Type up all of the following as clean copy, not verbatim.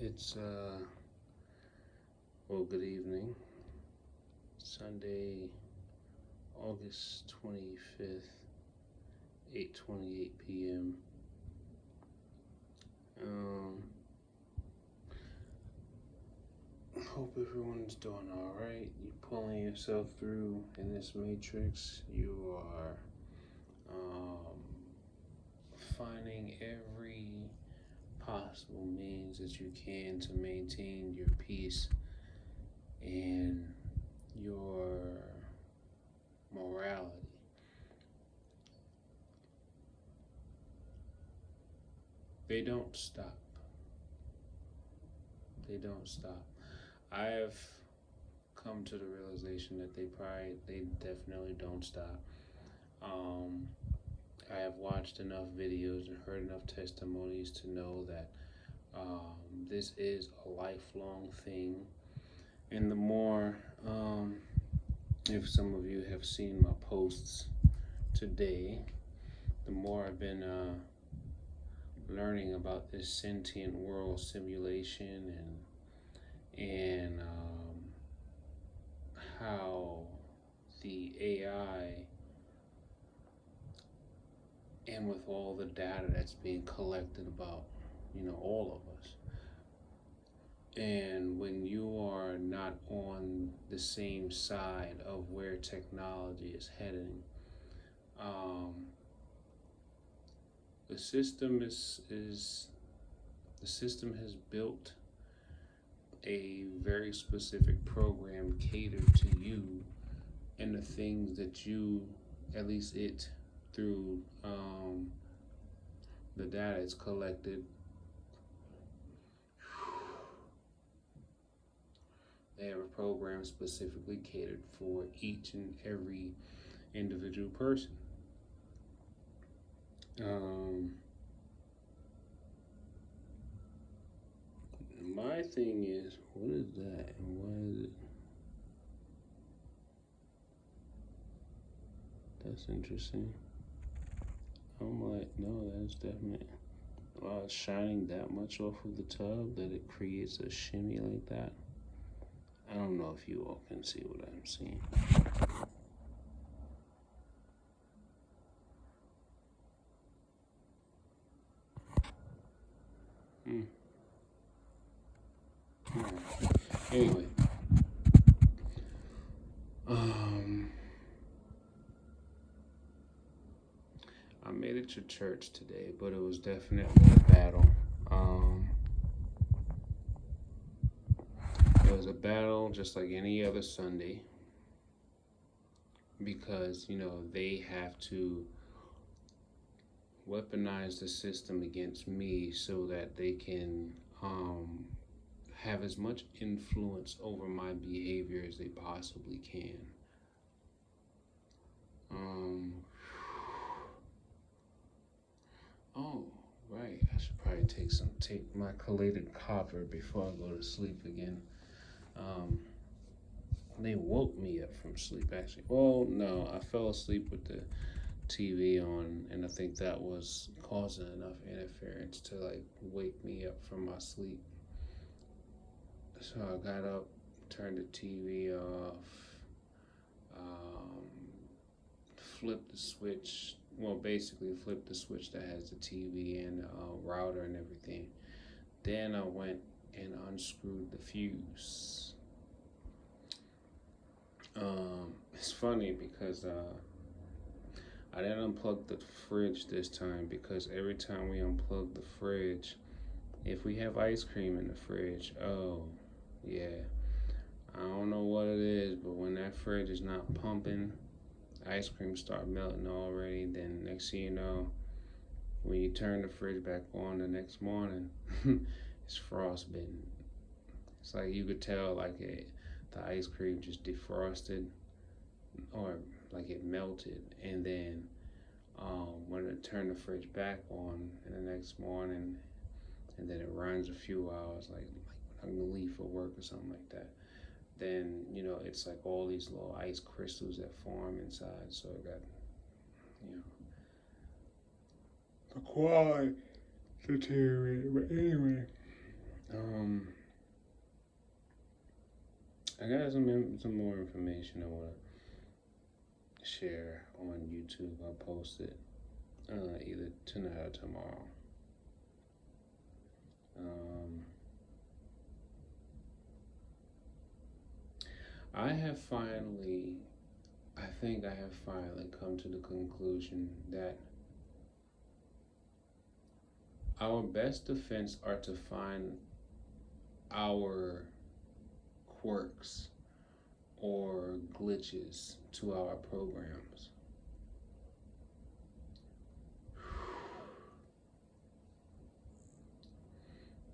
It's good evening. Sunday, August 25th, 8:28 p.m. Um Hope everyone's doing all right. You're pulling yourself through in this matrix. You are finding every possible means that you can to maintain your peace and your morality. They don't stop. They don't stop. I have come to the realization that they definitely don't stop. Um, I have watched enough videos and heard enough testimonies to know that this is a lifelong thing. And the more, if some of you have seen my posts today, the more I've been learning about this sentient world simulation and how the AI and with all the data that's being collected about all of us, and when you are not on the same side of where technology is heading, um, the system is the system has built a very specific program catered to you and the things that you, at least it, through the data it's collected, they have a program specifically catered for each and every individual person. My thing is, what is that and why is it? That's interesting. I'm like, no, that's definitely. Wow, it's shining that much off of the tub that it creates a shimmy like that. I don't know if you all can see what I'm seeing. Anyway, I made it to church today, but it was definitely a battle. It was a battle just like any other Sunday because, they have to weaponize the system against me so that they can have as much influence over my behavior as they possibly can. Oh, right. I should probably take my collated copper before I go to sleep again. They woke me up from sleep actually. Well, no, I fell asleep with the TV on, and I think that was causing enough interference to like wake me up from my sleep. So I got up, turned the TV off, um, flipped the switch. Well, basically flipped the switch that has the TV and the router and everything. Then I went and unscrewed the fuse. It's funny because I didn't unplug the fridge this time because every time we unplug the fridge, if we have ice cream in the fridge, oh yeah, I don't know what it is, but when that fridge is not pumping, ice cream start melting already. Then next thing you know, when you turn the fridge back on the next morning, it's frostbitten. It's like you could tell the ice cream just defrosted or like it melted, and then when I turn the fridge back on in the next morning, and then it runs a few hours, like I'm gonna leave for work or something like that. Then it's like all these little ice crystals that form inside. So I got the quality deteriorated. But anyway, Um, I got some more information I want to share on YouTube. I'll post it either tonight or tomorrow. Um, I have finally, I think I have finally come to the conclusion that our best defense are to find our quirks or glitches to our programs.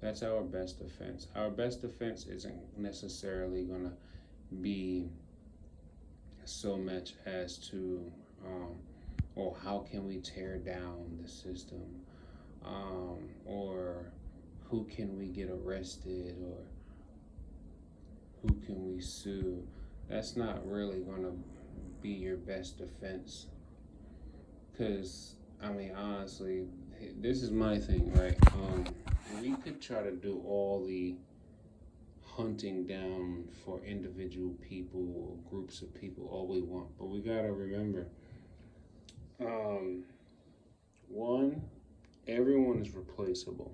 That's our best defense. Our best defense isn't necessarily going to be so much as to, or how can we tear down the system, or who can we get arrested, or who can we sue. That's not really going to be your best defense. Because, I mean, honestly, this is my thing, right? We could try to do all the hunting down for individual people or groups of people all we want, but we gotta remember, one, everyone is replaceable.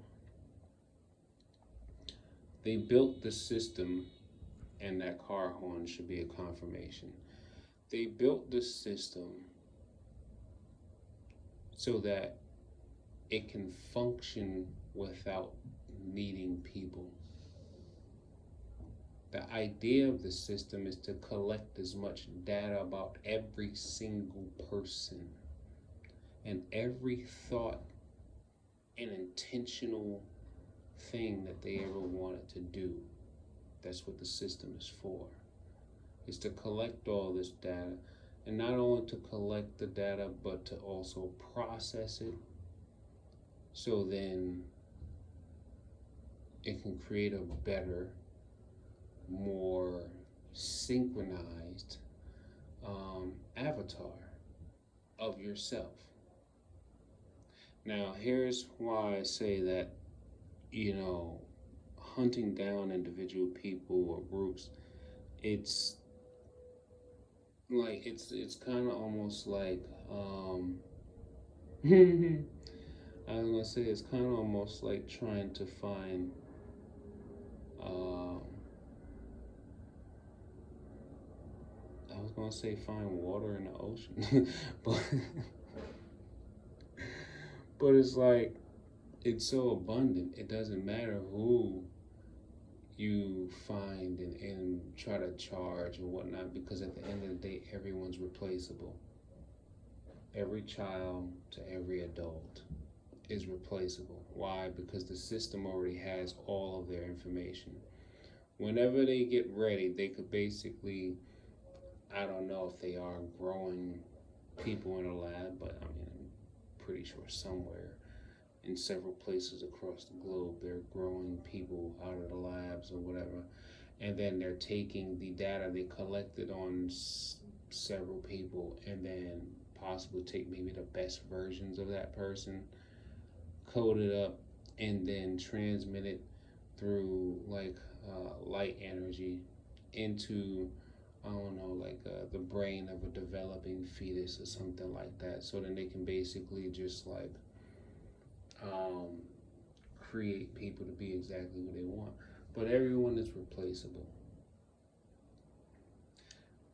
They built the system, and that car horn should be a confirmation. They built the system so that it can function without needing people. The idea of the system is to collect as much data about every single person and every thought and intentional thing that they ever wanted to do. That's what the system is for. Is to collect all this data, and not only to collect the data, but to also process it, so then it can create a better, more synchronized avatar of yourself. Now, here's why I say that, hunting down individual people or groups, it's like it's kind of almost like I was gonna say it's kind of almost like trying to find I was gonna say find water in the ocean, but but it's like it's so abundant. It doesn't matter who you find and try to charge or whatnot, because at the end of the day, everyone's replaceable. Every child to every adult is replaceable. Why? Because the system already has all of their information. Whenever they get ready, they could basically, I don't know if they are growing people in a lab, but I mean, I'm pretty sure somewhere in several places across the globe, they're growing people out of the labs or whatever. And then they're taking the data they collected on several people and then possibly take maybe the best versions of that person, code it up, and then transmit it through like light energy into, I don't know, like the brain of a developing fetus or something like that. So then they can basically just like create people to be exactly what they want. But everyone is replaceable.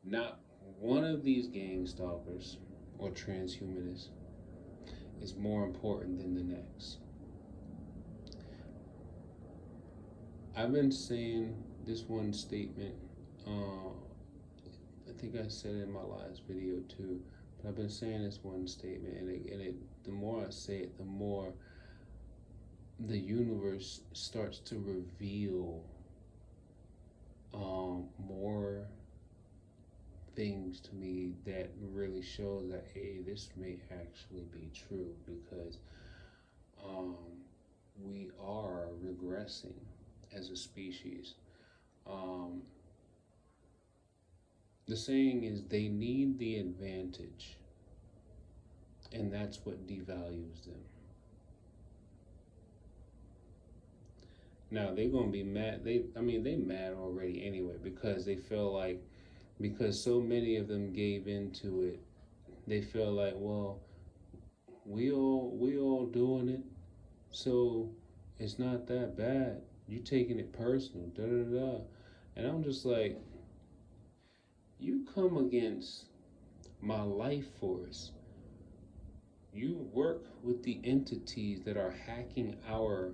Not one of these gang stalkers or transhumanists is more important than the next. I've been saying this one statement, I think I said it in my last video too, but I've been saying this one statement, and the more I say it, the more the universe starts to reveal more things to me that really shows that, hey, this may actually be true, because we are regressing as a species. The saying is they need the advantage, and that's what devalues them. Now they're gonna be mad. They mad already anyway because they feel like because so many of them gave into it, they feel like, well, we all doing it, so it's not that bad. You taking it personal, da da da. And I'm just like, you come against my life force. You work with the entities that are hacking our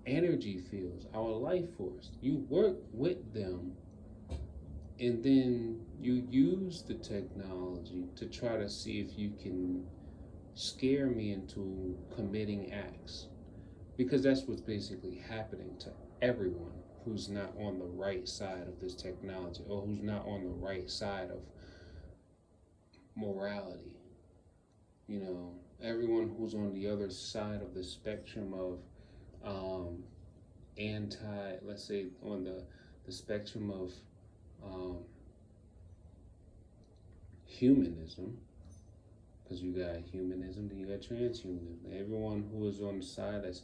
energy fields, our life force. You work with them, and then you use the technology to try to see if you can scare me into committing acts. Because that's what's basically happening to everyone who's not on the right side of this technology or who's not on the right side of morality. You know, everyone who's on the other side of the spectrum of let's say on the spectrum of humanism, because you got humanism, then you got transhumanism. Everyone who is on the side that's,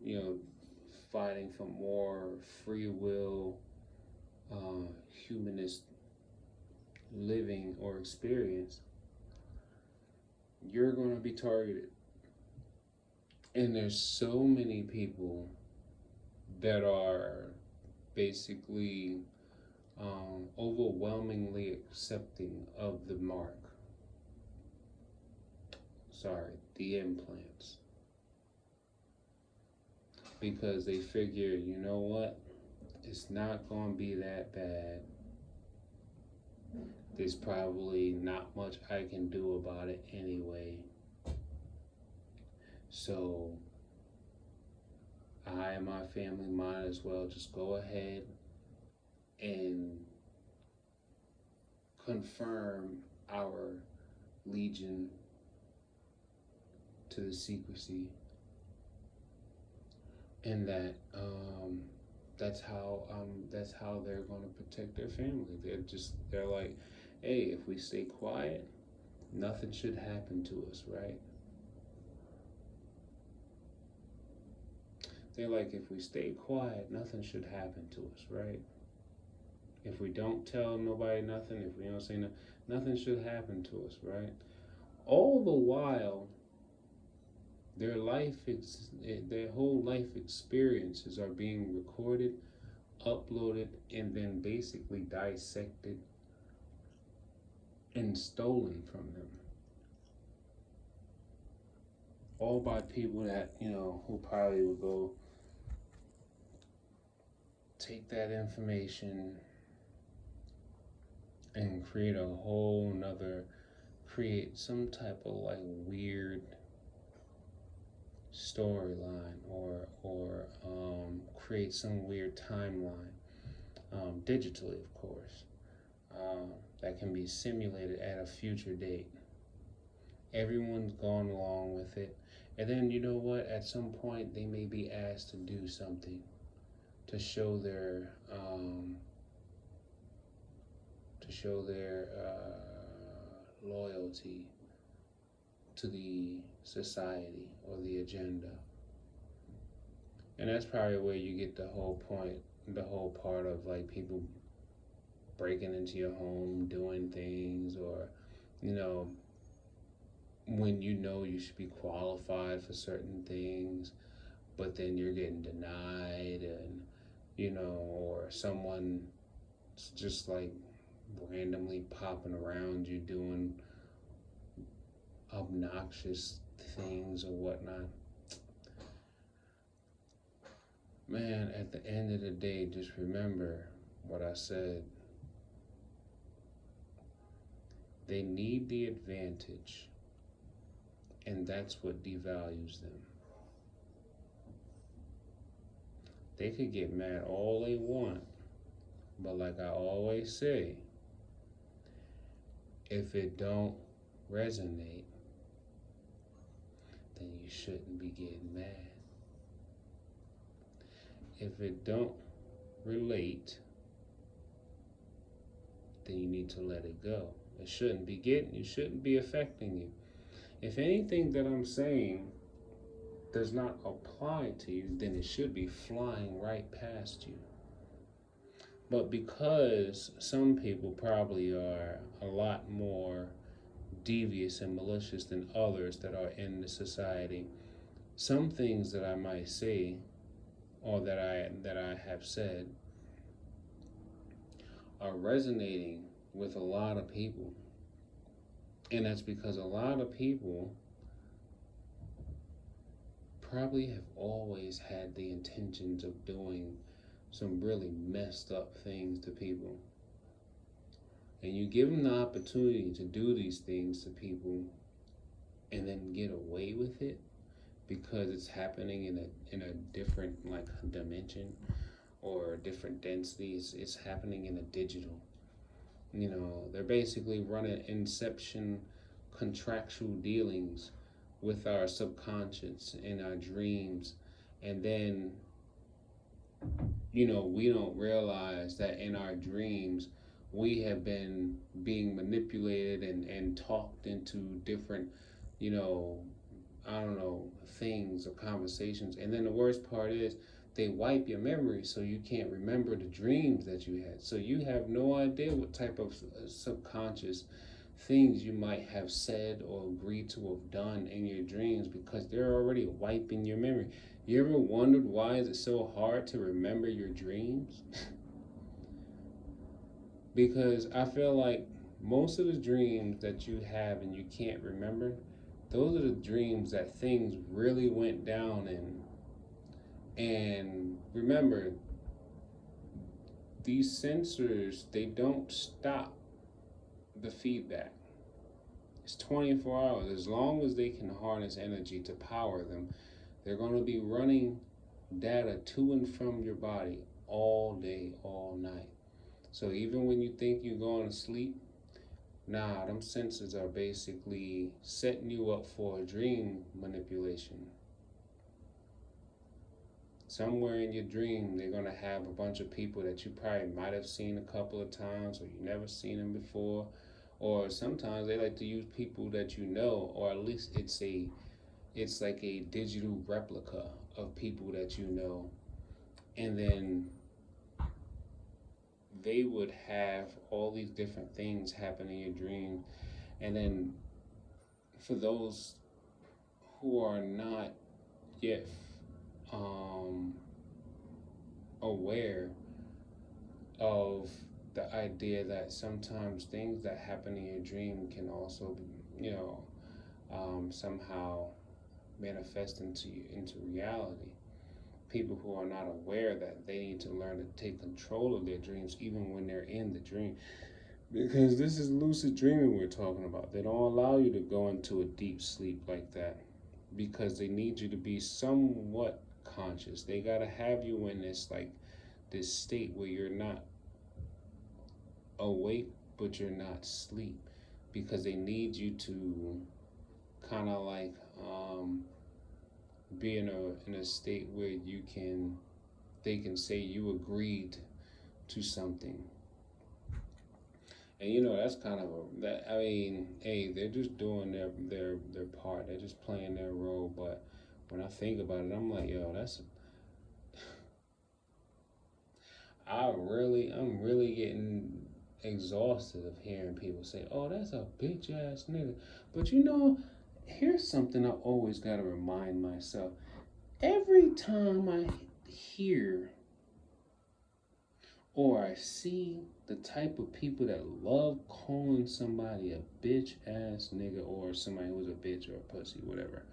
you know, fighting for more free will, humanist living or experience, you're going to be targeted. And there's so many people that are basically overwhelmingly accepting of the mark. Sorry, the implants. Because they figure, you know what? It's not going to be that bad. There's probably not much I can do about it anyway. So I and my family might as well just go ahead and confirm our legion to the secrecy, and that's how they're going to protect their family. They're like, hey, if we stay quiet, nothing should happen to us, right? They're like, if we stay quiet, nothing should happen to us, right? If we don't tell nobody nothing, if we don't say nothing, nothing should happen to us, right? All the while, their whole life experiences are being recorded, uploaded, and then basically dissected and stolen from them. All by people that, who probably would go take that information and create some type of like weird storyline or create some weird timeline, digitally, of course, that can be simulated at a future date. Everyone's gone along with it, and then you know what? At some point, they may be asked to do something to show their loyalty to the society or the agenda. And that's probably where you get the whole part of like people breaking into your home, doing things, or, when you should be qualified for certain things, but then you're getting denied, and, or someone just like randomly popping around you doing obnoxious things or whatnot. Man, at the end of the day, just remember what I said. They need the advantage, and that's what devalues them. They could get mad all they want, but like I always say, if it don't resonate, then you shouldn't be getting mad. If it don't relate, then you need to let it go. It shouldn't be affecting you. If anything that I'm saying does not apply to you, then it should be flying right past you. But because some people probably are a lot more devious and malicious than others that are in the society, some things that I might say or that I have said are resonating with a lot of people. And that's because a lot of people probably have always had the intentions of doing some really messed up things to people. And you give them the opportunity to do these things to people and then get away with it because it's happening in a different like dimension or different densities. It's happening in a digital. They're basically running inception contractual dealings with our subconscious and our dreams, and then we don't realize that in our dreams we have been being manipulated and talked into different I don't know, things or conversations. And then the worst part is they wipe your memory so you can't remember the dreams that you had. So you have no idea what type of subconscious things you might have said or agreed to have done in your dreams because they're already wiping your memory. You ever wondered why is it so hard to remember your dreams? Because I feel like most of the dreams that you have and you can't remember, those are the dreams that things really went down in. And remember, these sensors, they don't stop the feedback. It's 24 hours. As long as they can harness energy to power them, they're going to be running data to and from your body all day, all night. So even when you think you're going to sleep, nah, them sensors are basically setting you up for a dream manipulation. Somewhere in your dream, they're going to have a bunch of people that you probably might have seen a couple of times or you never seen them before. Or sometimes they like to use people that you know, or at least it's like a digital replica of people that you know. And then they would have all these different things happen in your dream. And then for those who are not yet aware of the idea that sometimes things that happen in your dream can also be, somehow manifest into reality. People who are not aware that they need to learn to take control of their dreams even when they're in the dream. Because this is lucid dreaming we're talking about. They don't allow you to go into a deep sleep like that because they need you to be somewhat conscious. They got to have you in this state where you're not awake but you're not asleep, because they need you to kind of be in a state where they can say you agreed to something. And that's kind of they're just doing their part. They're just playing their role. But when I think about it, I'm like, yo, I'm really getting exhausted of hearing people say, oh, that's a bitch ass nigga. But here's something I always gotta remind myself. Every time I hear or I see the type of people that love calling somebody a bitch ass nigga or somebody who's a bitch or a pussy, whatever.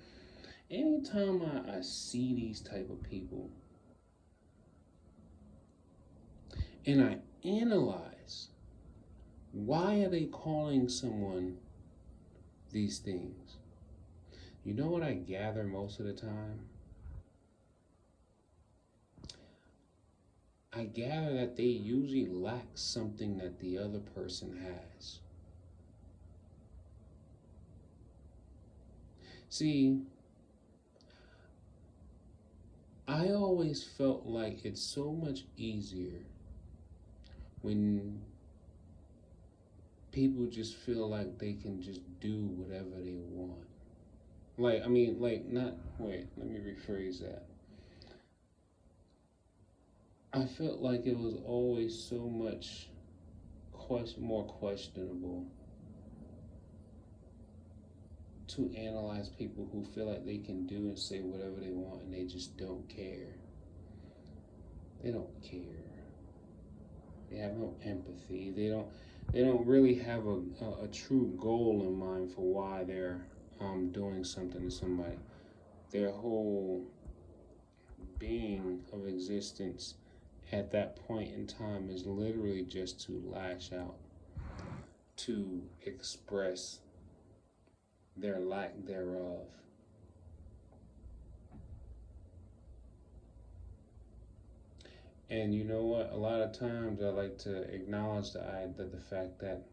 Anytime I see these type of people and I analyze why are they calling someone these things, you know what I gather most of the time? I gather that they usually lack something that the other person has. See, I always felt like it's so much easier when people just feel like they can just do whatever they want. Like, I mean, like, not, wait, let me rephrase that. I felt like it was always so much more questionable to analyze people who feel like they can do and say whatever they want and they just don't care. They don't care. They have no empathy. They don't really have a true goal in mind for why they're doing something to somebody. Their whole being of existence at that point in time is literally just to lash out, to express their lack thereof. And you know what? A lot of times I like to acknowledge the fact that,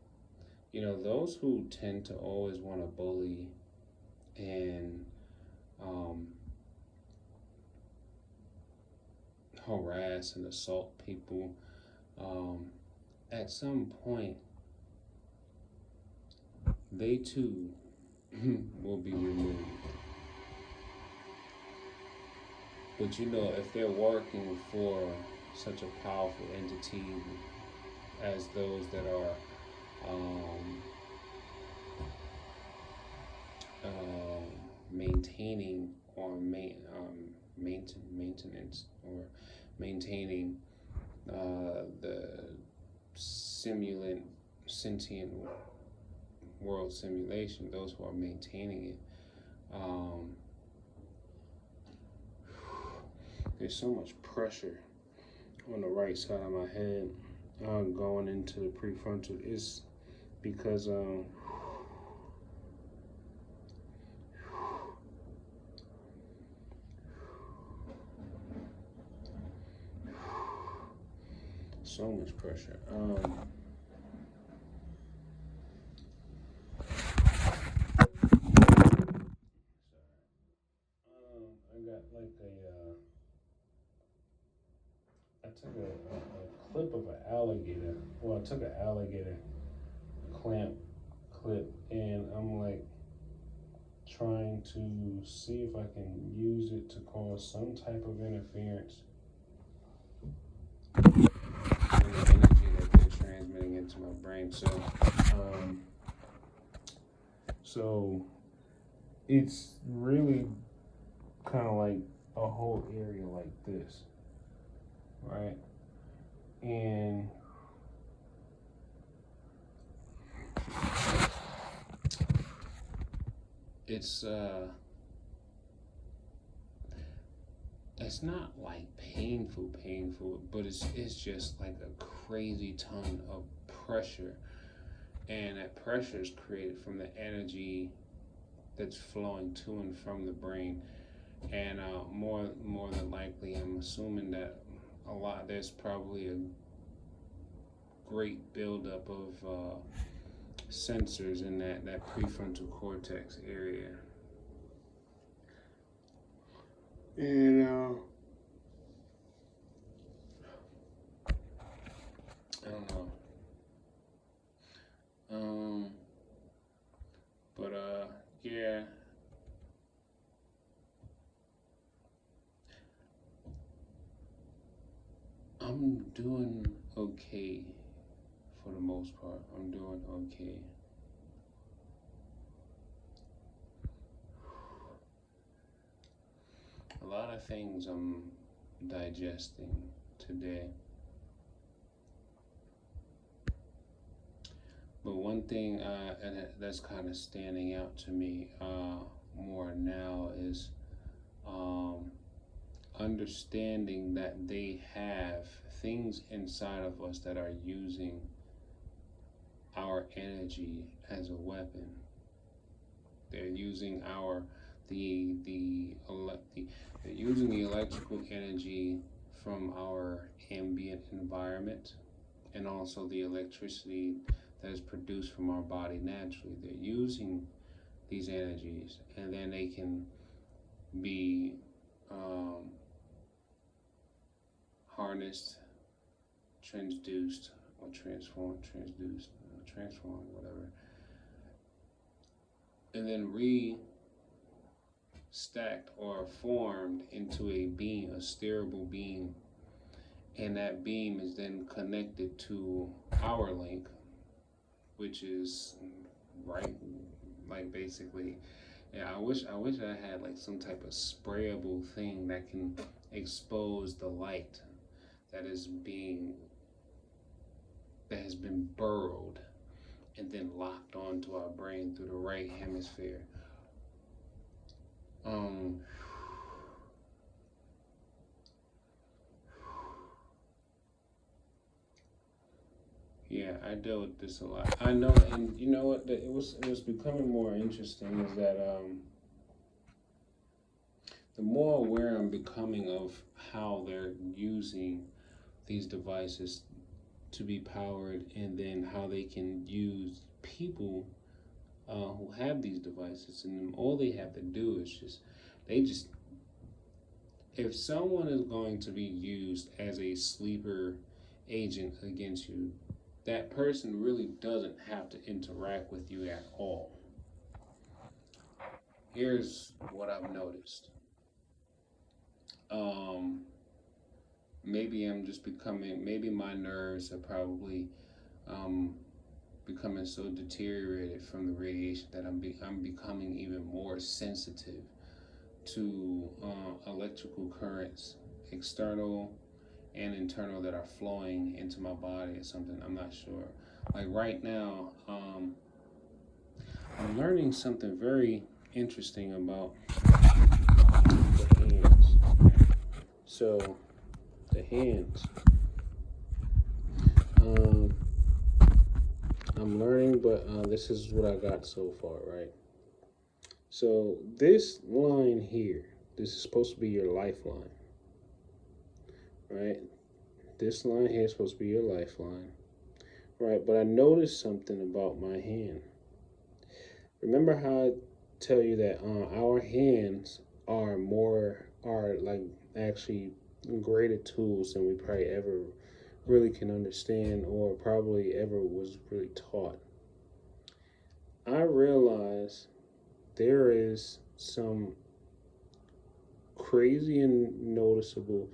you know, those who tend to always want to bully and um, harass and assault people, um, at some point they too will be removed. But you know, if they're working for such a powerful entity as those that are um, maintaining or maintenance or maintaining the simulant sentient world simulation, those who are maintaining it, um, there's so much pressure on the right side of my head going into the prefrontal. Is because so much pressure. I got like I took a clip of an alligator. Well, I took an alligator clamp clip, and I'm like trying to see if I can use it to cause some type of interference in the energy that they're transmitting into my brain. So it's really kind of like a whole area like this, right? And it's not like painful, but it's just like a crazy ton of pressure, and that pressure is created from the energy that's flowing to and from the brain. And more than likely, I'm assuming that there's probably a great buildup of sensors in that prefrontal cortex area. And I don't know. But yeah. I'm doing okay for the most part. I'm doing okay. A lot of things I'm digesting today. But one thing that's kind of standing out to me more now is understanding that they have things inside of us that are using our energy as a weapon. They're using they're using the electrical energy from our ambient environment, and also the electricity that is produced from our body naturally. They're using these energies, and then they can be harnessed, transduced, or transformed, whatever, and then stacked or formed into a beam, a steerable beam, and that beam is then connected to our link, which is right, like basically, yeah. I wish I had like some type of sprayable thing that can expose the light that is being that has been burrowed and then locked onto our brain through the right hemisphere. Um, yeah, I deal with this a lot. I know, and you know what? It was becoming more interesting. Is that the more aware I'm becoming of how they're using these devices to be powered, and then how they can use people who have these devices, and all they have to do is just if someone is going to be used as a sleeper agent against you, that person really doesn't have to interact with you at all. Here's what I've noticed. Um, Maybe I'm just becoming, maybe my nerves are probably um, becoming so deteriorated from the radiation that I'm becoming even more sensitive to electrical currents, external and internal, that are flowing into my body or something. I'm not sure. Like right now, I'm learning something very interesting about the hands. So, the hands. Um, I'm learning, but this is what I got so far, right? So, this line here, this is supposed to be your lifeline, right? This line here is supposed to be your lifeline, right? But I noticed something about my hand. Remember how I tell you that our hands are like actually greater tools than we probably ever really can understand, or probably ever was really taught. I realize there is some crazy and noticeable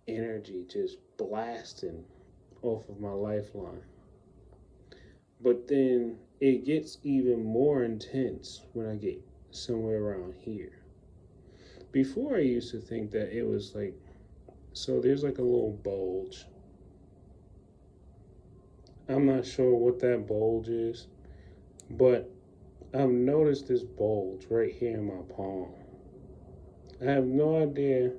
energy just blasting off of my lifeline. But then it gets even more intense when I get somewhere around here. Before, I used to think that it was like, so there's like a little bulge. I'm not sure what that bulge is, but I've noticed this bulge right here in my palm. I have no idea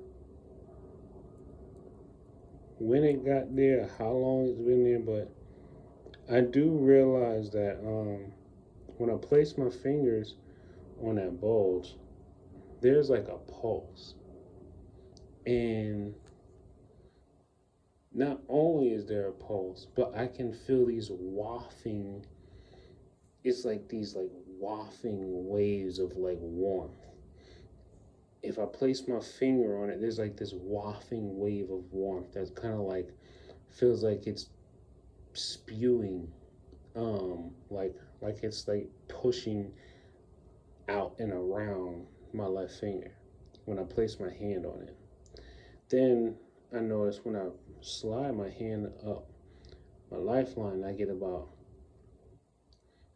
when it got there, how long it's been there, but I do realize that when I place my fingers on that bulge, there's like a pulse. And not only is there a pulse, but I can feel these wafting, it's like these like wafting waves of like warmth. If I place my finger on it, there's like this wafting wave of warmth that's kind of like, feels like it's spewing, like it's like pushing out and around my left finger when I place my hand on it. Then I notice when I slide my hand up my lifeline, I get about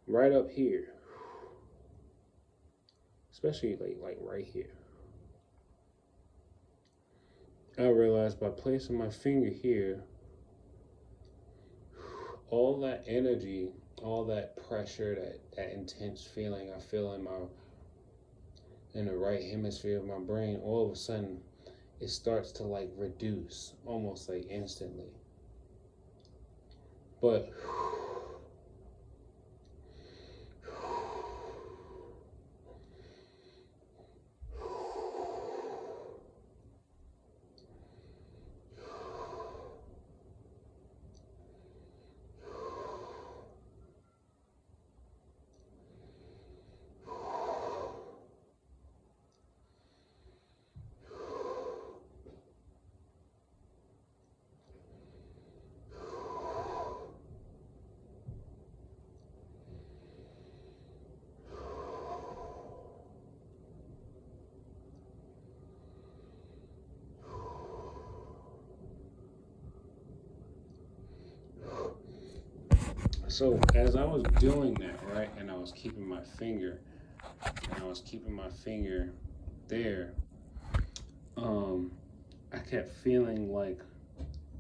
right up here, especially like right here. I realized by placing my finger here, all that energy, all that pressure, that intense feeling I feel in the right hemisphere of my brain, all of a sudden it starts to like reduce almost like instantly. But So as I was doing that, right, and I was keeping my finger, there, um, I kept feeling like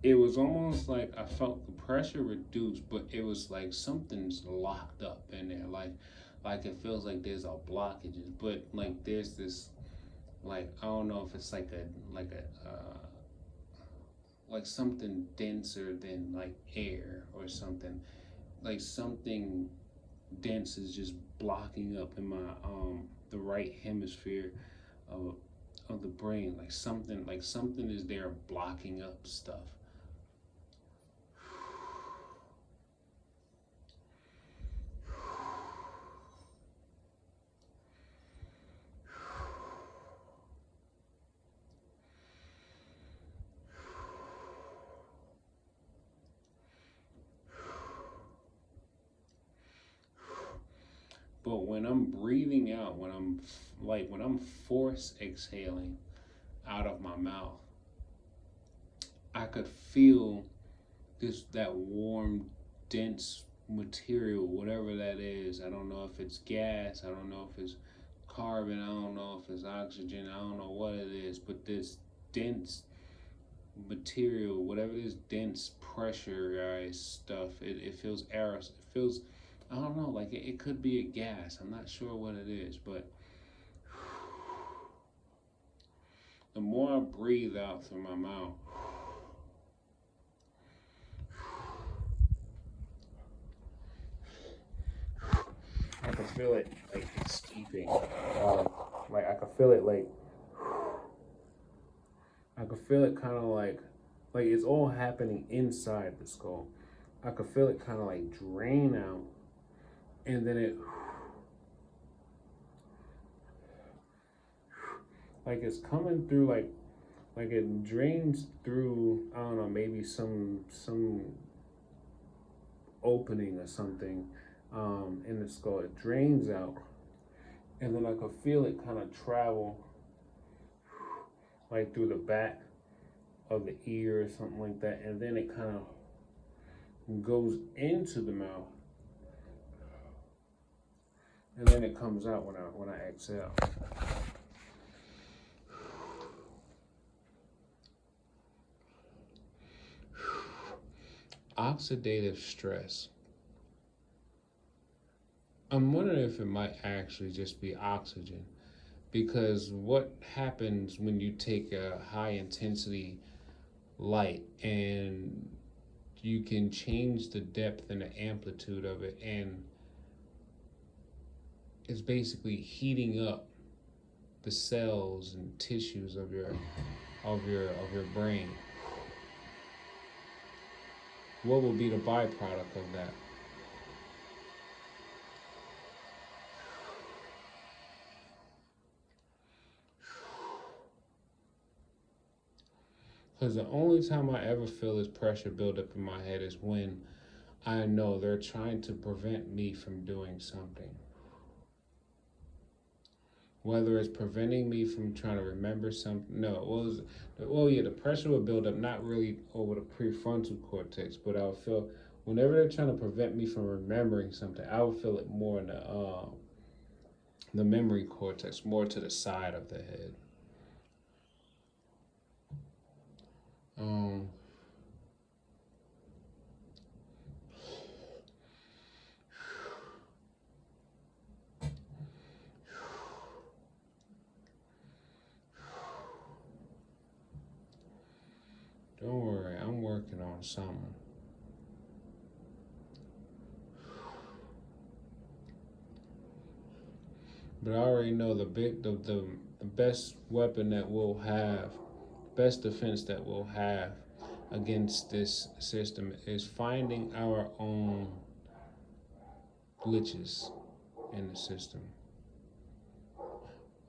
it was almost like I felt the pressure reduced, but it was like something's locked up in there, like it feels like there's a blockages, but like there's this, like I don't know if it's like something denser than like air or something, like something dense is just blocking up in my the right hemisphere of the brain, like something is there blocking up stuff. But when I'm breathing out, when I'm force exhaling out of my mouth, I could feel that warm, dense material, whatever that is. I don't know if it's gas, I don't know if it's carbon, I don't know if it's oxygen, I don't know what it is, but this dense material, whatever this dense pressurized stuff, it feels aerosol. It feels, I don't know, like it could be a gas. I'm not sure what it is, but the more I breathe out through my mouth, I can feel it like escaping. Like I can feel it like I could feel it kind of like it's all happening inside the skull. I could feel it kind of like drain out, and then it like it's coming through like it drains through, I don't know, maybe some opening or something in the skull. It drains out, and then I could feel it kind of travel like through the back of the ear or something like that, and then it kind of goes into the mouth, and then it comes out when I exhale. Oxidative stress. I'm wondering if it might actually just be oxygen, because what happens when you take a high intensity light and you can change the depth and the amplitude of it, and it's basically heating up the cells and tissues of your brain. What will be the byproduct of that? Because the only time I ever feel this pressure build up in my head is when I know they're trying to prevent me from doing something. Whether it's preventing me from trying to remember something, no. The pressure would build up not really over the prefrontal cortex, but I would feel whenever they're trying to prevent me from remembering something, I would feel it more in the memory cortex, more to the side of the head. Um, don't worry, I'm working on something. But I already know the best weapon that we'll have, best defense that we'll have against this system is finding our own glitches in the system.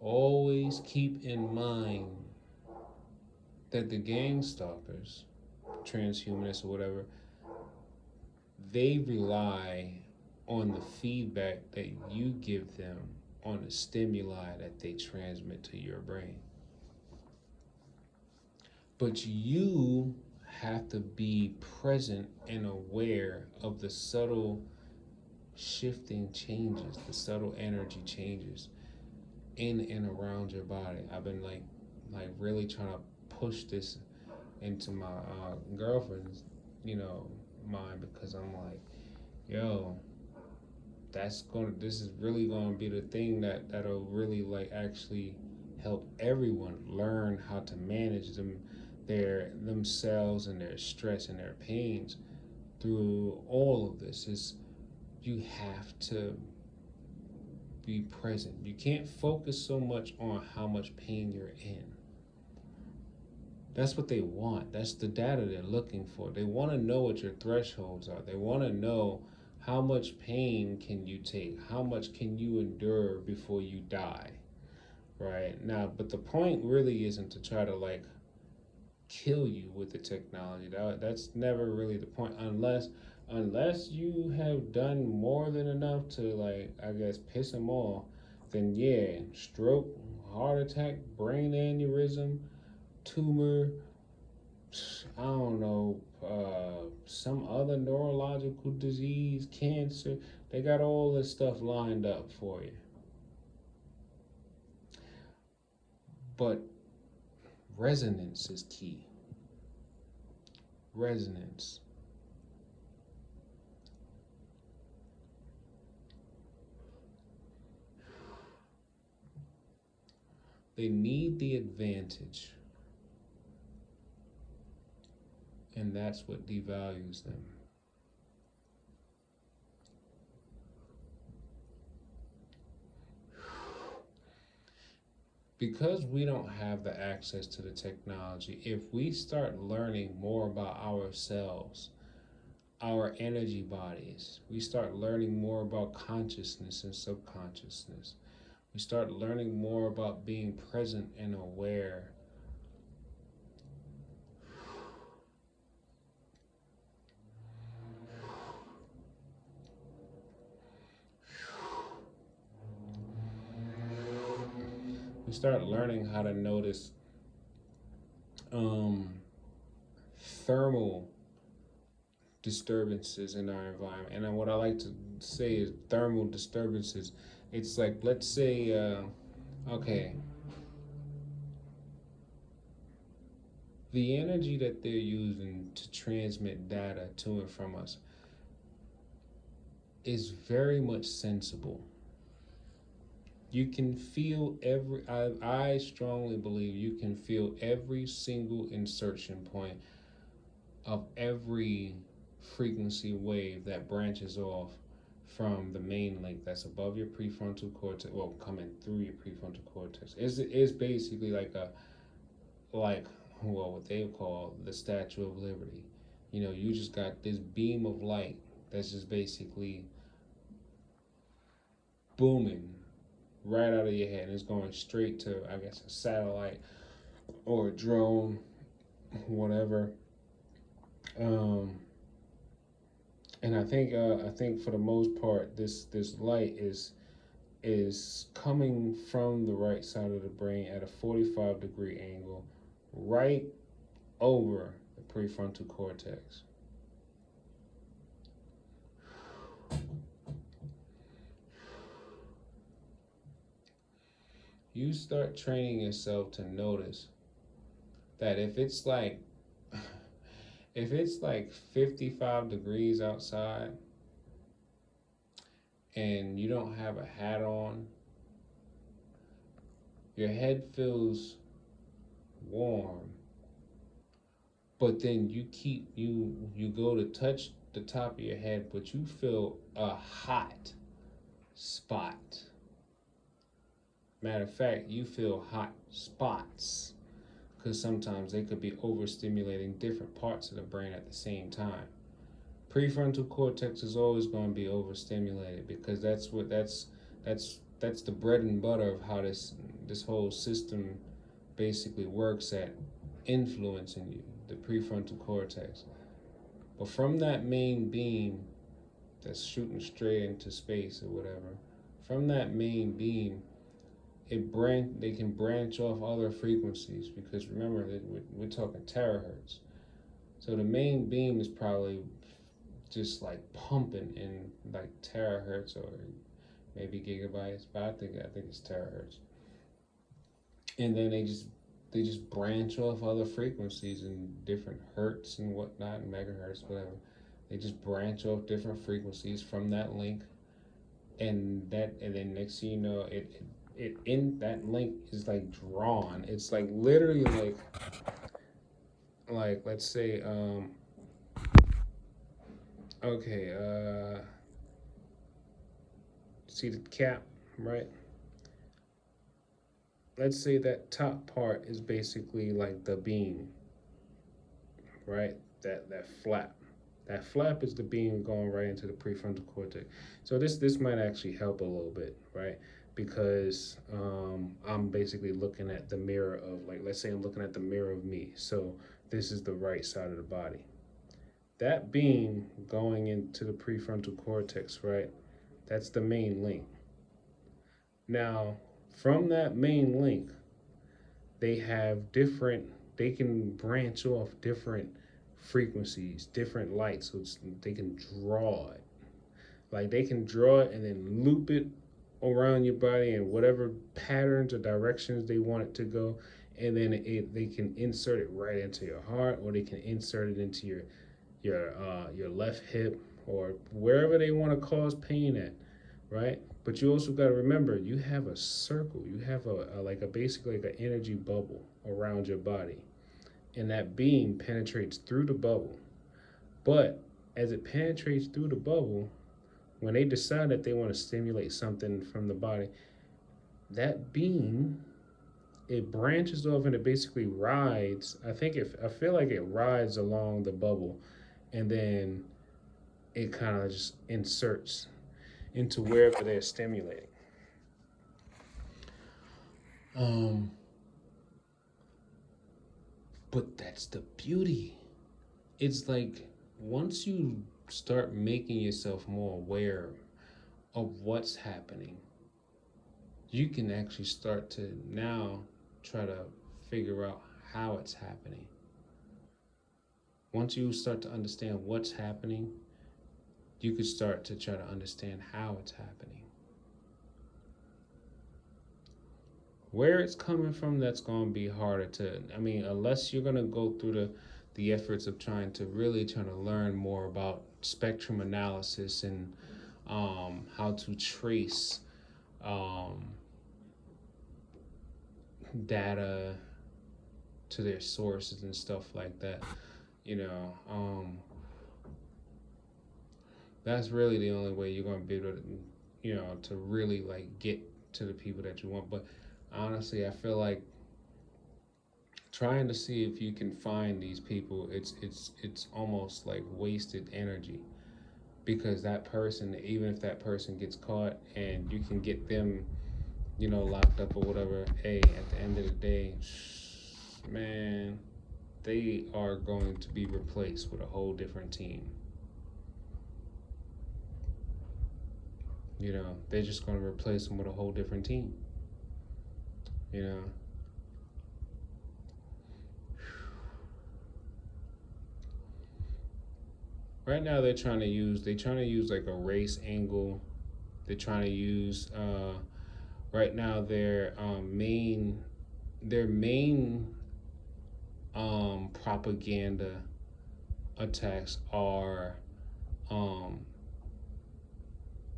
Always keep in mind that the gang stalkers, transhumanists or whatever, they rely on the feedback that you give them on the stimuli that they transmit to your brain. But you have to be present and aware of the subtle shifting changes, the subtle energy changes in and around your body. I've been like really trying to push this into my girlfriend's, mind, because I'm like, yo, this is really gonna be the thing that'll really like actually help everyone learn how to manage themselves and their stress and their pains through all of this. Is you have to be present. You can't focus so much on how much pain you're in. That's what they want. That's the data they're looking for. They want to know what your thresholds are. They want to know how much pain can you take? How much can you endure before you die? Right? Now, but the point really isn't to try to like kill you with the technology. That's never really the point, unless you have done more than enough to, like, I guess, piss them off. Then yeah, stroke, heart attack, brain aneurysm, tumor, I don't know, some other neurological disease, cancer. They got all this stuff lined up for you. But resonance is key. Resonance. They need the advantage, and that's what devalues them. Because we don't have the access to the technology, if we start learning more about ourselves, our energy bodies, we start learning more about consciousness and subconsciousness, we start learning more about being present and aware. We start learning how to notice thermal disturbances in our environment. And what I like to say is thermal disturbances. It's like, let's say, okay, the energy that they're using to transmit data to and from us is very much sensible. You can feel I strongly believe you can feel every single insertion point of every frequency wave that branches off from the main link that's above your prefrontal cortex, well, coming through your prefrontal cortex. It's basically like what they call the Statue of Liberty. You just got this beam of light that's just basically booming right out of your head, and it's going straight to, I guess, a satellite or a drone, whatever. And I think for the most part, this light is coming from the right side of the brain at a 45-degree angle, right over the prefrontal cortex. You start training yourself to notice that if it's like 55 degrees outside and you don't have a hat on, your head feels warm, but then you go to touch the top of your head, but you feel a hot spot. Matter of fact, you feel hot spots, because sometimes they could be overstimulating different parts of the brain at the same time. Prefrontal cortex is always going to be overstimulated, because that's the bread and butter of how this whole system basically works at influencing you, the prefrontal cortex. But from that main beam that's shooting straight into space or whatever, from that main beam, they can branch off other frequencies, because remember that we're talking terahertz. So the main beam is probably just like pumping in like terahertz or maybe gigabytes, but I think it's terahertz. And then they just branch off other frequencies and different hertz and whatnot, and megahertz, whatever. They just branch off different frequencies from that link, and then next thing you know, it in that link is like drawn. It's like literally like let's say okay see the cap, right? Let's say that top part is basically like the beam, right? That flap. That flap is the beam going right into the prefrontal cortex. So this might actually help a little bit, right? Because I'm basically looking at the mirror of, like, let's say I'm looking at the mirror of me. So this is the right side of the body. That beam going into the prefrontal cortex, right? That's the main link. Now, from that main link, they can branch off different frequencies, different lights, so they can draw it. Like they can draw it and then loop it around your body in whatever patterns or directions they want it to go, and then they can insert it right into your heart, or they can insert it into your left hip, or wherever they want to cause pain at, right? But you also got to remember, you have a circle, you have a basically like an energy bubble around your body, and that beam penetrates through the bubble. But as it penetrates through the bubble, when they decide that they want to stimulate something from the body, that beam, it branches off and it basically rides. I feel like it rides along the bubble, and then it kind of just inserts into wherever they're stimulating. But that's the beauty. It's like once you start making yourself more aware of what's happening, you can actually start to now try to figure out how it's happening. Once you start to understand what's happening, you could start to try to understand how it's happening. Where it's coming from, that's going to be harder unless you're going to go through the efforts of trying to learn more about spectrum analysis and how to trace data to their sources and stuff like that. That's really the only way you're going to be able to, to really like get to the people that you want. But honestly, I feel like trying to see if you can find these people, it's almost like wasted energy, because that person, even if that person gets caught and you can get them, locked up or whatever, at the end of the day, man, they are going to be replaced with a whole different team. They're just going to replace them with a whole different team. Right now they're trying to use like a race angle. They're trying to use right now their main propaganda attacks are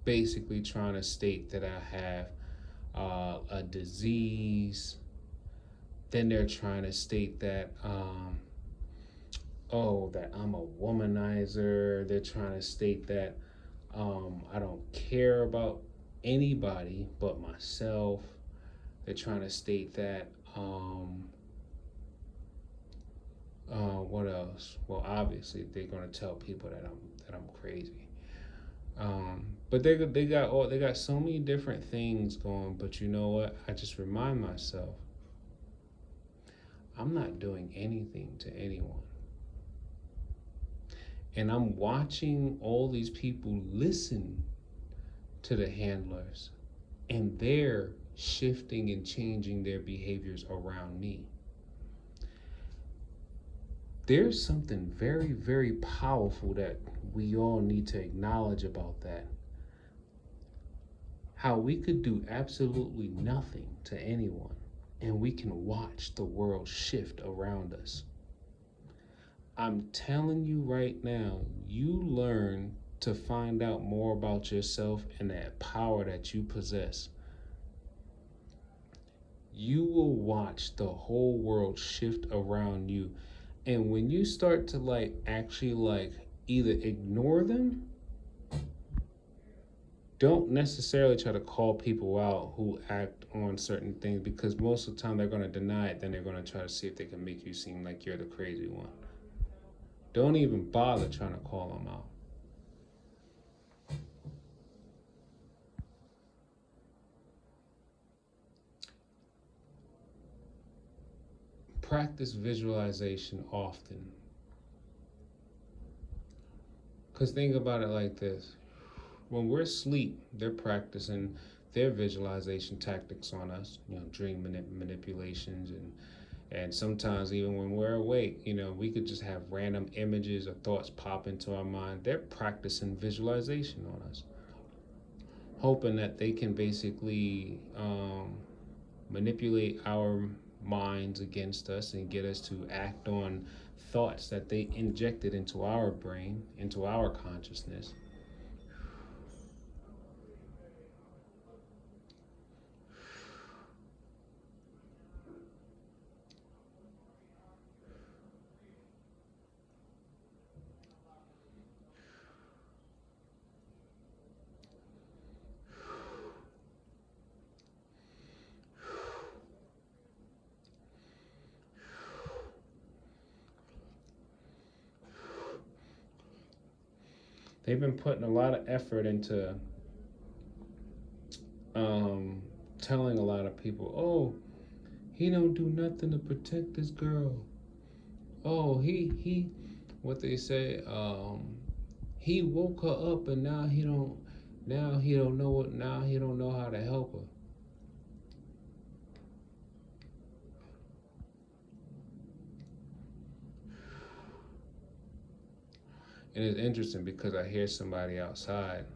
basically trying to state that I have a disease. Then they're trying to state that that I'm a womanizer. They're trying to state that I don't care about anybody but myself. They're trying to state that what else? Well, obviously they're going to tell people that I'm crazy. But they got so many different things going. But you know what? I just remind myself, I'm not doing anything to anyone. And I'm watching all these people listen to the handlers, and they're shifting and changing their behaviors around me. There's something very, very powerful that we all need to acknowledge about that. How we could do absolutely nothing to anyone, and we can watch the world shift around us. I'm telling you right now, you learn to find out more about yourself and that power that you possess. You will watch the whole world shift around you. And when you start to actually either ignore them, don't necessarily try to call people out who act on certain things, because most of the time they're going to deny it, then they're going to try to see if they can make you seem like you're the crazy one. Don't even bother trying to call them out. Practice visualization often. Because think about it like this. When we're asleep, they're practicing their visualization tactics on us, dream manipulations, and sometimes even when we're awake, we could just have random images or thoughts pop into our mind. They're practicing visualization on us, hoping that they can basically manipulate our minds against us and get us to act on thoughts that they injected into our brain, into our consciousness. They've been putting a lot of effort into telling a lot of people, oh, he don't do nothing to protect this girl. Oh, he what they say, he woke her up and now he don't know how to help her. And it's interesting because I hear somebody outside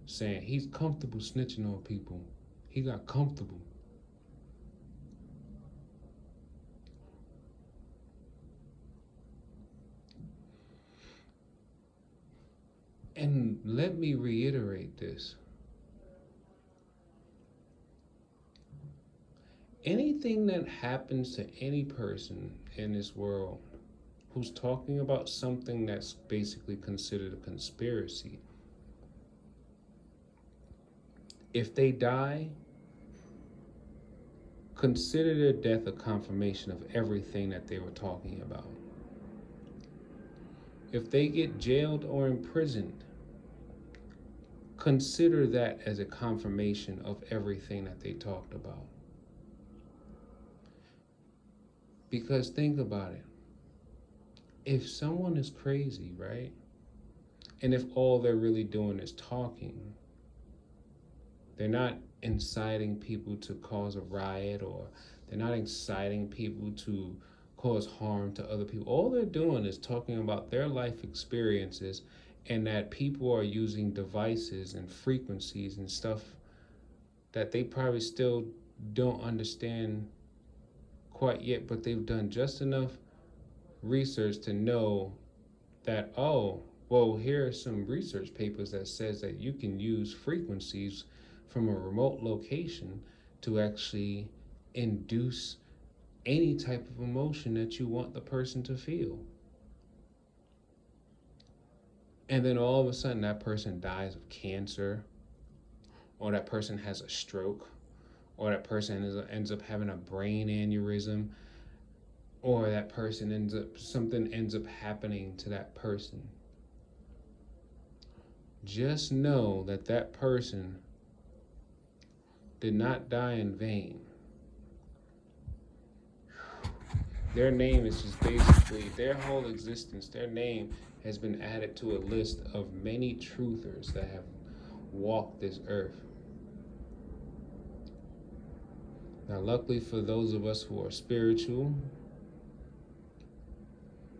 saying he's comfortable snitching on people. He got comfortable. And let me reiterate this. Anything that happens to any person in this world who's talking about something that's basically considered a conspiracy, if they die, consider their death a confirmation of everything that they were talking about. If they get jailed or imprisoned, consider that as a confirmation of everything that they talked about. Because think about it. If someone is crazy, right? And if all they're really doing is talking, they're not inciting people to cause a riot, or they're not inciting people to cause harm to other people. All they're doing is talking about their life experiences, and that people are using devices and frequencies and stuff that they probably still don't understand quite yet, but they've done just enough research to know that, oh, well, here are some research papers that says that you can use frequencies from a remote location to actually induce any type of emotion that you want the person to feel. And then all of a sudden that person dies of cancer, or that person has a stroke, or that person ends up having a brain aneurysm, or that person something ends up happening to that person. Just know that that person did not die in vain. Their name is just basically, their whole existence, their name has been added to a list of many truthers that have walked this earth. Now, luckily for those of us who are spiritual,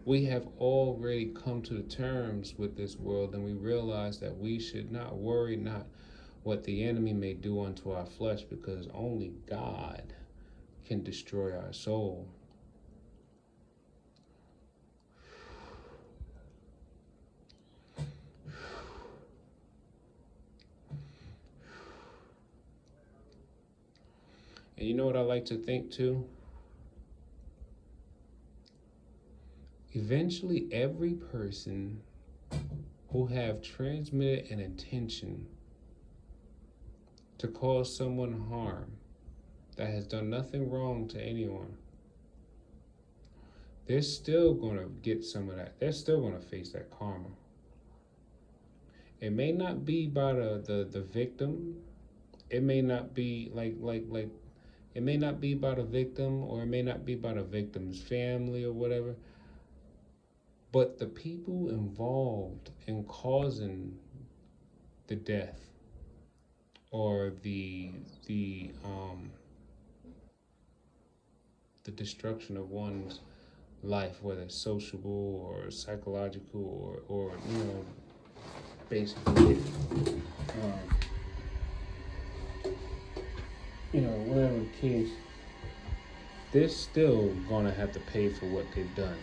We have already come to the terms with this world, and we realize that we should not worry not what the enemy may do unto our flesh, because only God can destroy our soul. And you know what I like to think too? Eventually, every person who have transmitted an intention to cause someone harm that has done nothing wrong to anyone, they're still going to get some of that. They're still going to face that karma. It may not be by the victim. It may not be like it may not be by the victim, or it may not be by the victim's family or whatever. But the people involved in causing the death or the destruction of one's life, whether it's sociable or psychological or basically, whatever the case, they're still gonna have to pay for what they've done.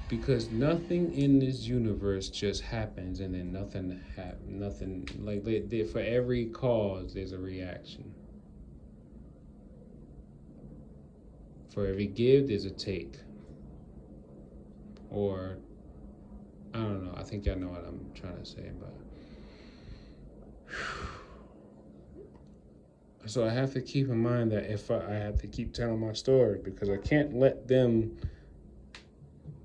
Because nothing in this universe just happens and then nothing like for every cause there's a reaction. For every give there's a take. Or I don't know. I think y'all know what I'm trying to say, but so I have to keep in mind that if I have to keep telling my story, because I can't let them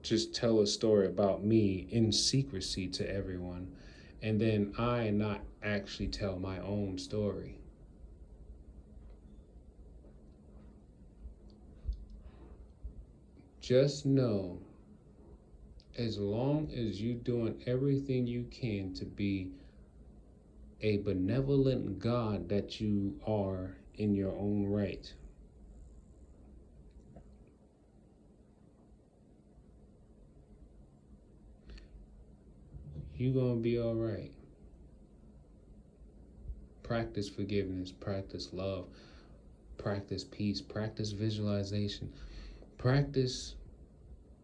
just tell a story about me in secrecy to everyone, and then I not actually tell my own story. Just know, as long as you're doing everything you can to be a benevolent God that you are in your own right, you're going to be all right. Practice forgiveness, practice love, practice peace, practice visualization, practice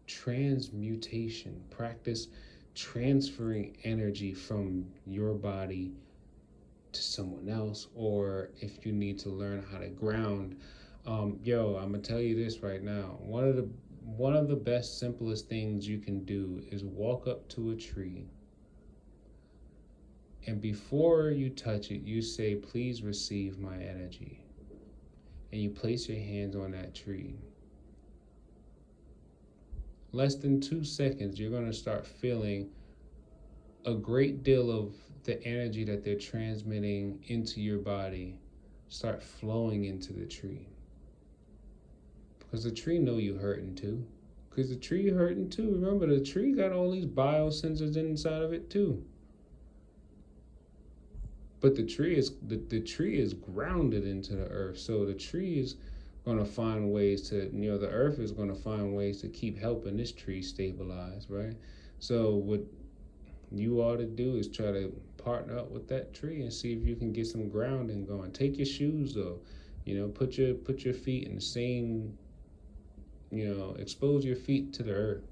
transmutation, practice transferring energy from your body to someone else, or if you need to learn how to ground. I'm gonna tell you this right now. One of the best, simplest things you can do is walk up to a tree, and before you touch it, you say, "Please receive my energy." And you place your hands on that tree. Less than 2 seconds, you're going to start feeling a great deal of the energy that they're transmitting into your body start flowing into the tree. Because the tree know you hurting too. Because the tree hurting too. Remember, the tree got all these biosensors inside of it too. But the tree is grounded into the earth. So the tree is going to find ways to, the earth is going to find ways to keep helping this tree stabilize, right? So what you ought to do is try to partner up with that tree and see if you can get some grounding going. Take your shoes off, put your feet in the same, expose your feet to the earth,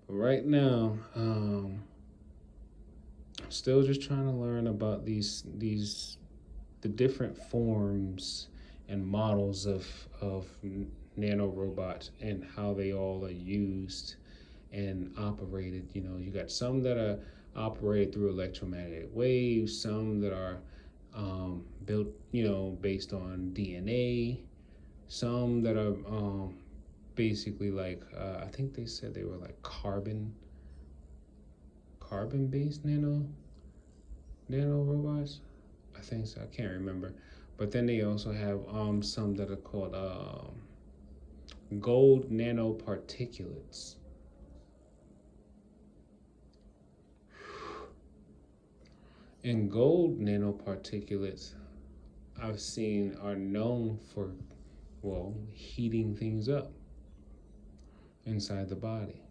But right now, I'm still just trying to learn about the different forms and models of nanorobots and how they all are used and operated. You got some that are operated through electromagnetic waves, some that are built, based on DNA, some that are basically like, I think they said they were like carbon based nano robots. I think so. I can't remember. But then they also have some that are called gold nanoparticulates. And gold nanoparticulates, I've seen are known for, well, heating things up inside the body.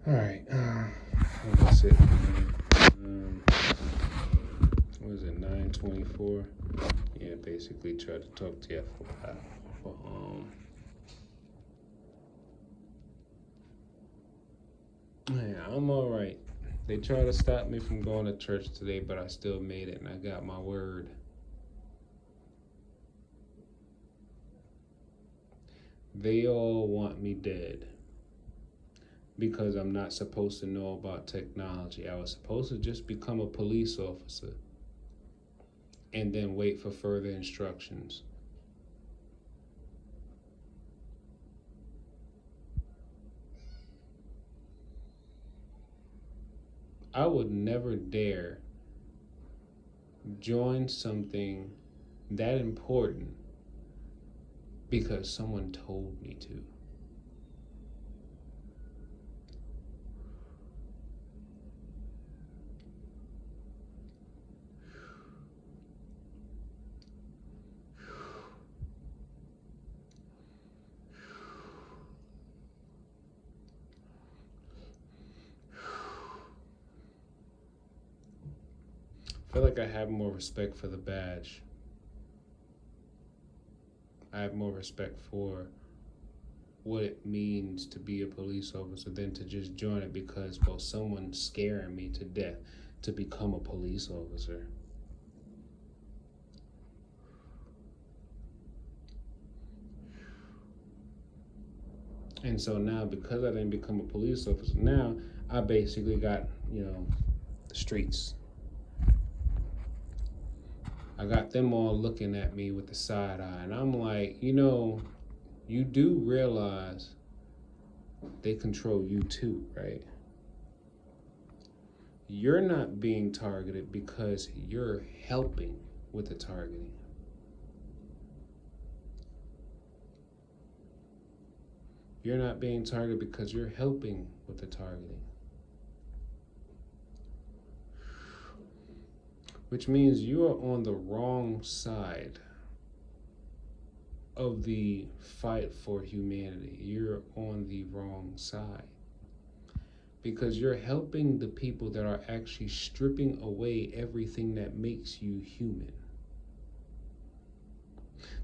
All right, that's it. What is it? 9:24. Yeah, basically tried to talk to you for yeah, I'm all right. They tried to stop me from going to church today, but I still made it, and I got my word. They all want me dead because I'm not supposed to know about technology. I was supposed to just become a police officer and then wait for further instructions. I would never dare join something that important because someone told me to. I feel like I have more respect for the badge. I have more respect for what it means to be a police officer than to just join it because, well, someone's scaring me to death to become a police officer. And so now, because I didn't become a police officer, now I basically got, the streets. I got them all looking at me with the side eye. And I'm like, you do realize they control you too, right? You're not being targeted because you're helping with the targeting. You're not being targeted because you're helping with the targeting. Which means you are on the wrong side of the fight for humanity. You're on the wrong side. Because you're helping the people that are actually stripping away everything that makes you human.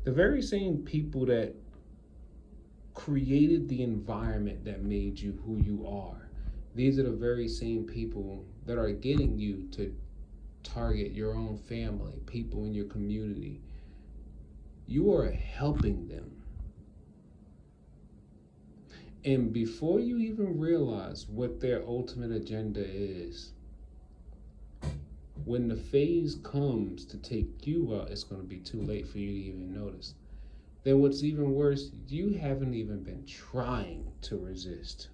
The very same people that created the environment that made you who you are. These are the very same people that are getting you to target your own family, people in your community. You are helping them. And before you even realize what their ultimate agenda is, when the phase comes to take you out, it's going to be too late for you to even notice. Then what's even worse, you haven't even been trying to resist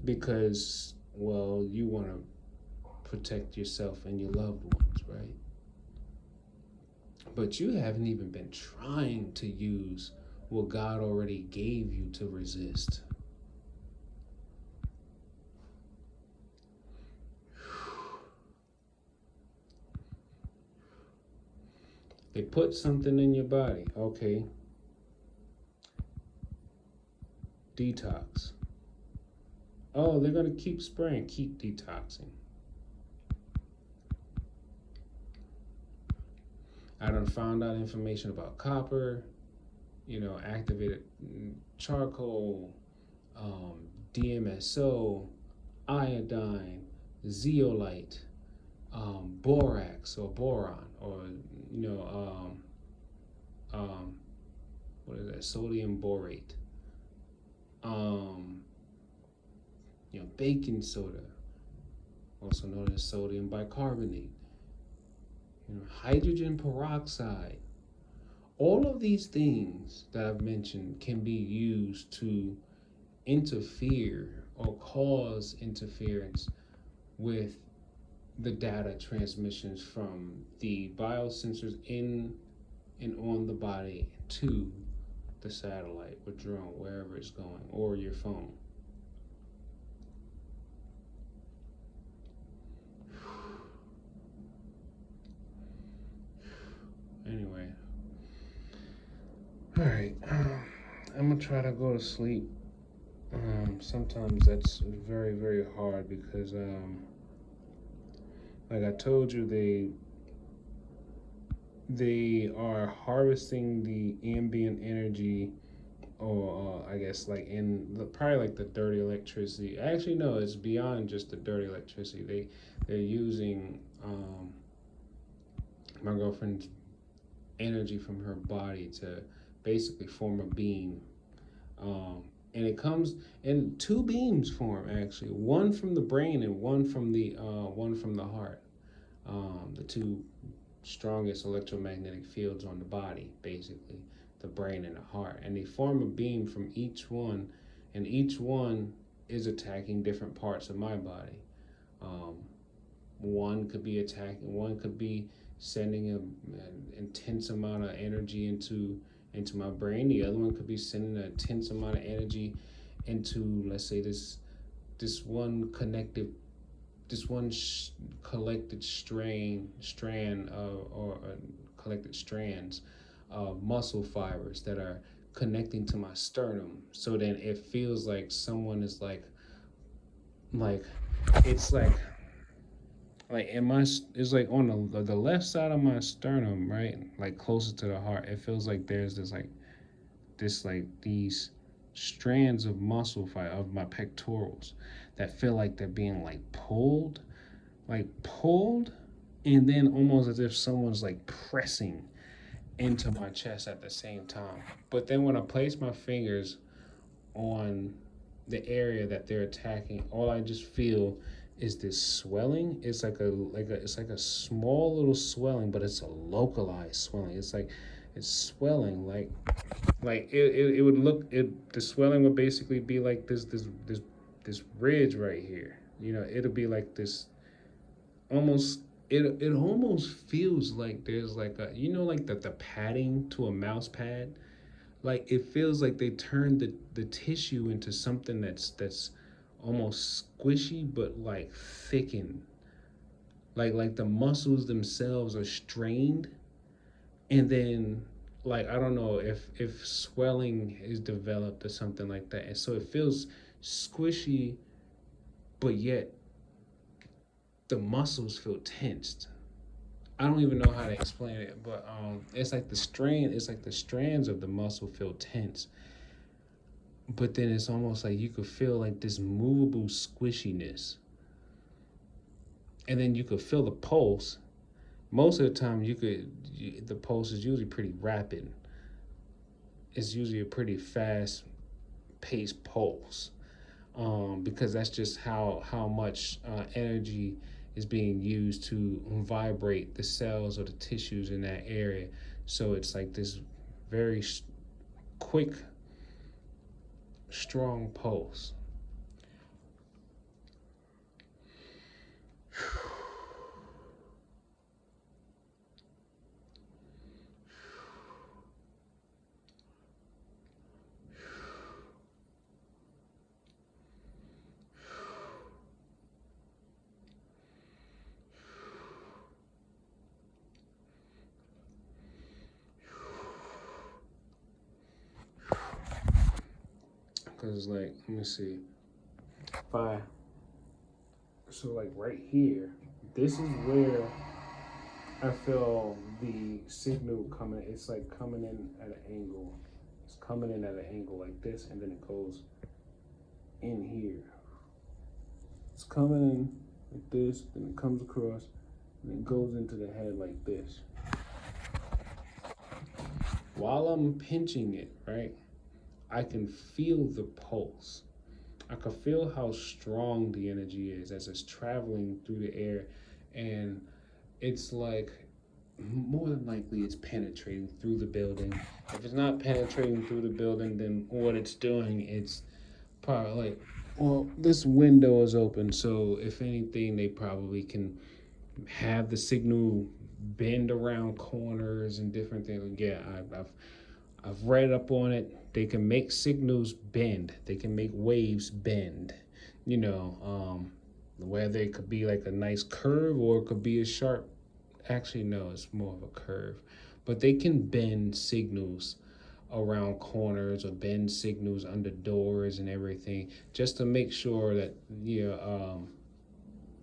because, well, you want to protect yourself and your loved ones, right? But you haven't even been trying to use what God already gave you to resist. They put something in your body, okay. Detox. Oh, they're going to keep spraying, keep detoxing. I done found out information about copper, activated charcoal, DMSO, iodine, zeolite, borax or boron, or what is that? Sodium borate. Baking soda, also known as sodium bicarbonate. Hydrogen peroxide. All of these things that I've mentioned can be used to interfere or cause interference with the data transmissions from the biosensors in and on the body to the satellite or drone, wherever it's going, or your phone. Anyway, all right, I'm gonna try to go to sleep. Sometimes that's very, very hard because, like I told you, they are harvesting the ambient energy, or I guess like in probably like the dirty electricity. Actually, no, it's beyond just the dirty electricity. They're using my girlfriend's energy from her body to basically form a beam. And it comes in two beams form, actually, one from the brain and one from the heart. The two strongest electromagnetic fields on the body, basically, the brain and the heart, and they form a beam from each one, and each one is attacking different parts of my body. Um, one could be sending an intense amount of energy into my brain. The other one could be sending an intense amount of energy into, let's say, this one connected this one collected strand or collected strands of muscle fibers that are connecting to my sternum. So then it feels like someone is like it's like in my it's like on the left side of my sternum, right, like closer to the heart. It feels like there's these strands of muscle fiber of my pectorals that feel like they're being pulled, and then almost as if someone's like pressing into my chest at the same time. But then when I place my fingers on the area that they're attacking, all I just feel is this swelling. It's like a small little swelling, but it's a localized swelling. It's swelling it would look it the swelling would basically be like this ridge right here. It'll be like this almost it almost feels like there's like a like the padding to a mouse pad. Like it feels like they turned the tissue into something that's almost squishy but like thickened. Like the muscles themselves are strained, and then like I don't know if swelling is developed or something like that, and so it feels squishy, but yet the muscles feel tensed. I don't even know how to explain it, but it's like the strands of the muscle feel tense, but then it's almost like you could feel like this movable squishiness, and then you could feel the pulse. Most of the time, the pulse is usually pretty rapid. It's usually a pretty fast paced pulse, because that's just how much energy is being used to vibrate the cells or the tissues in that area. So it's like this very quick, strong pulse. Because like, let me see. If I So like right here, this is where I feel the signal coming. It's like coming in at an angle. It's coming in at an angle like this, and then it goes in here. It's coming in like this, then it comes across, and it goes into the head like this. While I'm pinching it, right, I can feel the pulse. I can feel how strong the energy is as it's traveling through the air, and it's like more than likely it's penetrating through the building. If it's not penetrating through the building, then what it's doing, it's probably like, well, this window is open, so if anything, they probably can have the signal bend around corners and different things. Yeah, I've read up on it. They can make signals bend. They can make waves bend. You know, whether it could be like a nice curve or it could be a sharp. Actually, no, it's more of a curve. But they can bend signals around corners or bend signals under doors and everything, just to make sure that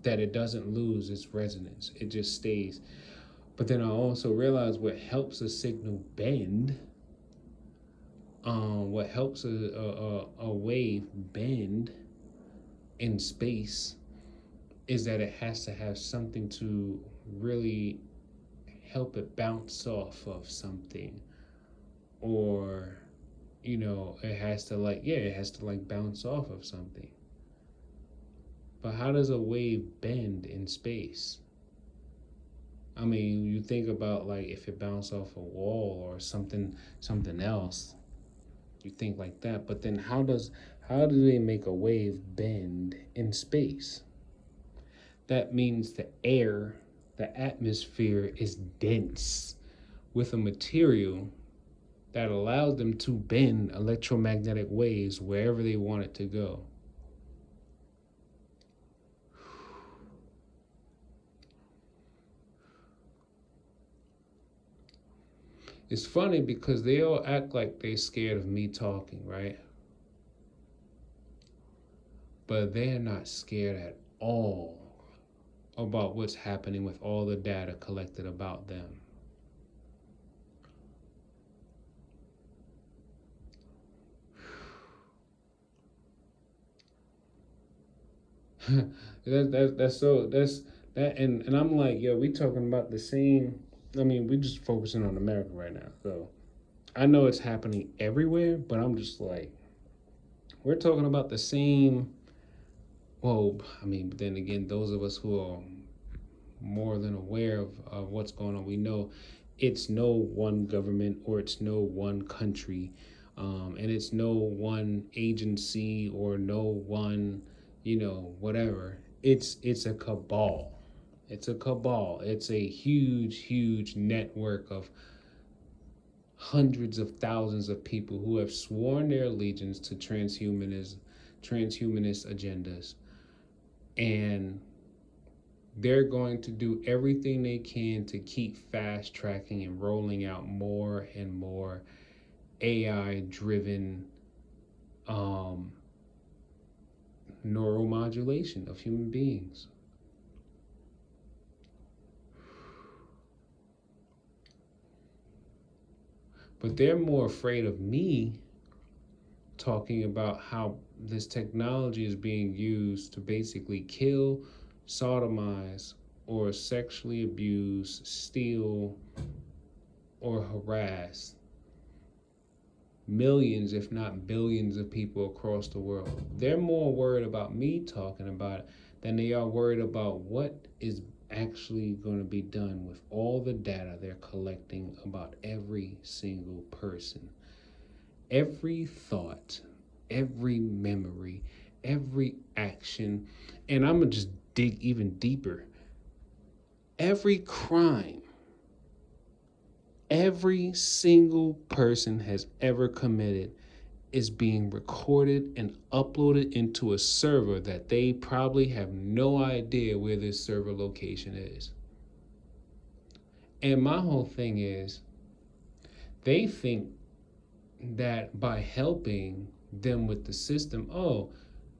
that it doesn't lose its resonance. It just stays. But then I also realized what helps a signal bend, what helps a wave bend in space is that it has to have something to really help it bounce off of something, or it has to bounce off of something. But how does a wave bend in space? I mean, you think about like if it bounced off a wall or something else, you think like that. But then how do they make a wave bend in space? That means the atmosphere is dense with a material that allows them to bend electromagnetic waves wherever they want it to go. It's funny because they all act like they're scared of me talking, right? But they're not scared at all about what's happening with all the data collected about them. And I'm like, yo, we talking about the same. I mean, we just focusing on America right now. So I know it's happening everywhere, but I'm just like, we're talking about the same. Well, I mean, but then again, those of us who are more than aware of what's going on, we know it's no one government or it's no one country, and it's no one agency or no one, whatever. It's a cabal. It's a cabal. It's a huge network of hundreds of thousands of people who have sworn their allegiance to transhumanist agendas, and they're going to do everything they can to keep fast tracking and rolling out more and more AI driven neuromodulation of human beings. But they're more afraid of me talking about how this technology is being used to basically kill, sodomize, or sexually abuse, steal, or harass millions, if not billions, of people across the world. They're more worried about me talking about it than they are worried about what is actually going to be done with all the data they're collecting about every single person. Every thought, every memory, every action, and I'm going to just dig even deeper. Every crime every single person has ever committed is being recorded and uploaded into a server that they probably have no idea where this server location is. And my whole thing is, they think that by helping them with the system,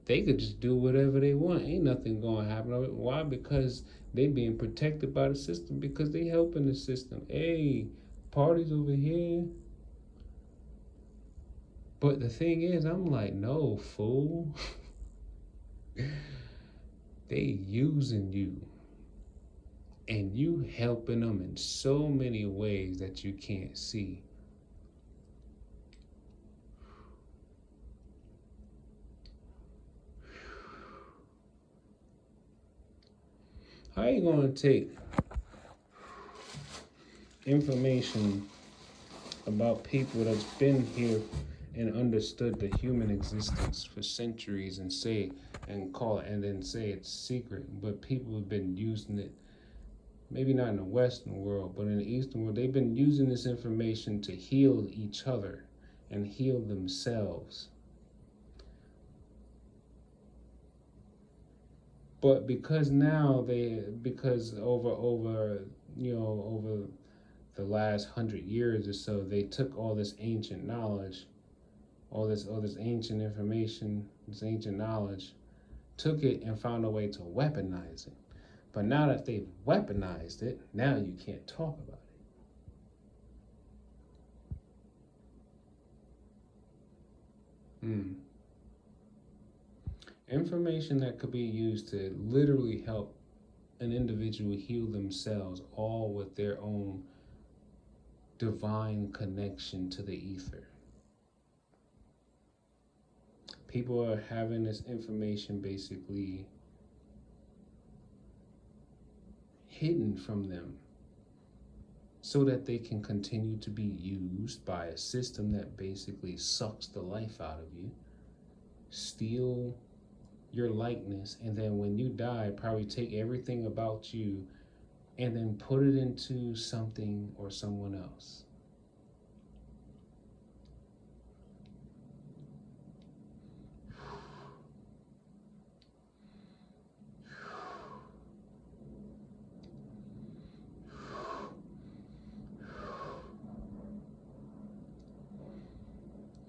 they could just do whatever they want. Ain't nothing going to happen. Why? Because they being protected by the system, because they helping the system. Hey, parties over here. But the thing is, I'm like, no, fool. They using you. And you helping them in so many ways that you can't see. How you gonna take information about people that's been here and understood the human existence for centuries and say and call it and then say it's secret, but people have been using it, maybe not in the Western world, but in the Eastern world, they've been using this information to heal each other and heal themselves. But because now because over the last 100 years or so, they took all this ancient knowledge, all this ancient information, this ancient knowledge, took it and found a way to weaponize it. But now that they've weaponized it, now you can't talk about it. Information that could be used to literally help an individual heal themselves, all with their own divine connection to the ether. People are having this information basically hidden from them so that they can continue to be used by a system that basically sucks the life out of you, steal your likeness, and then when you die, probably take everything about you and then put it into something or someone else.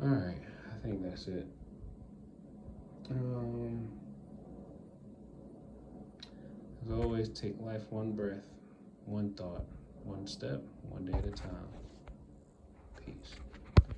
All right, I think that's it. As always, take life one breath, one thought, one step, one day at a time.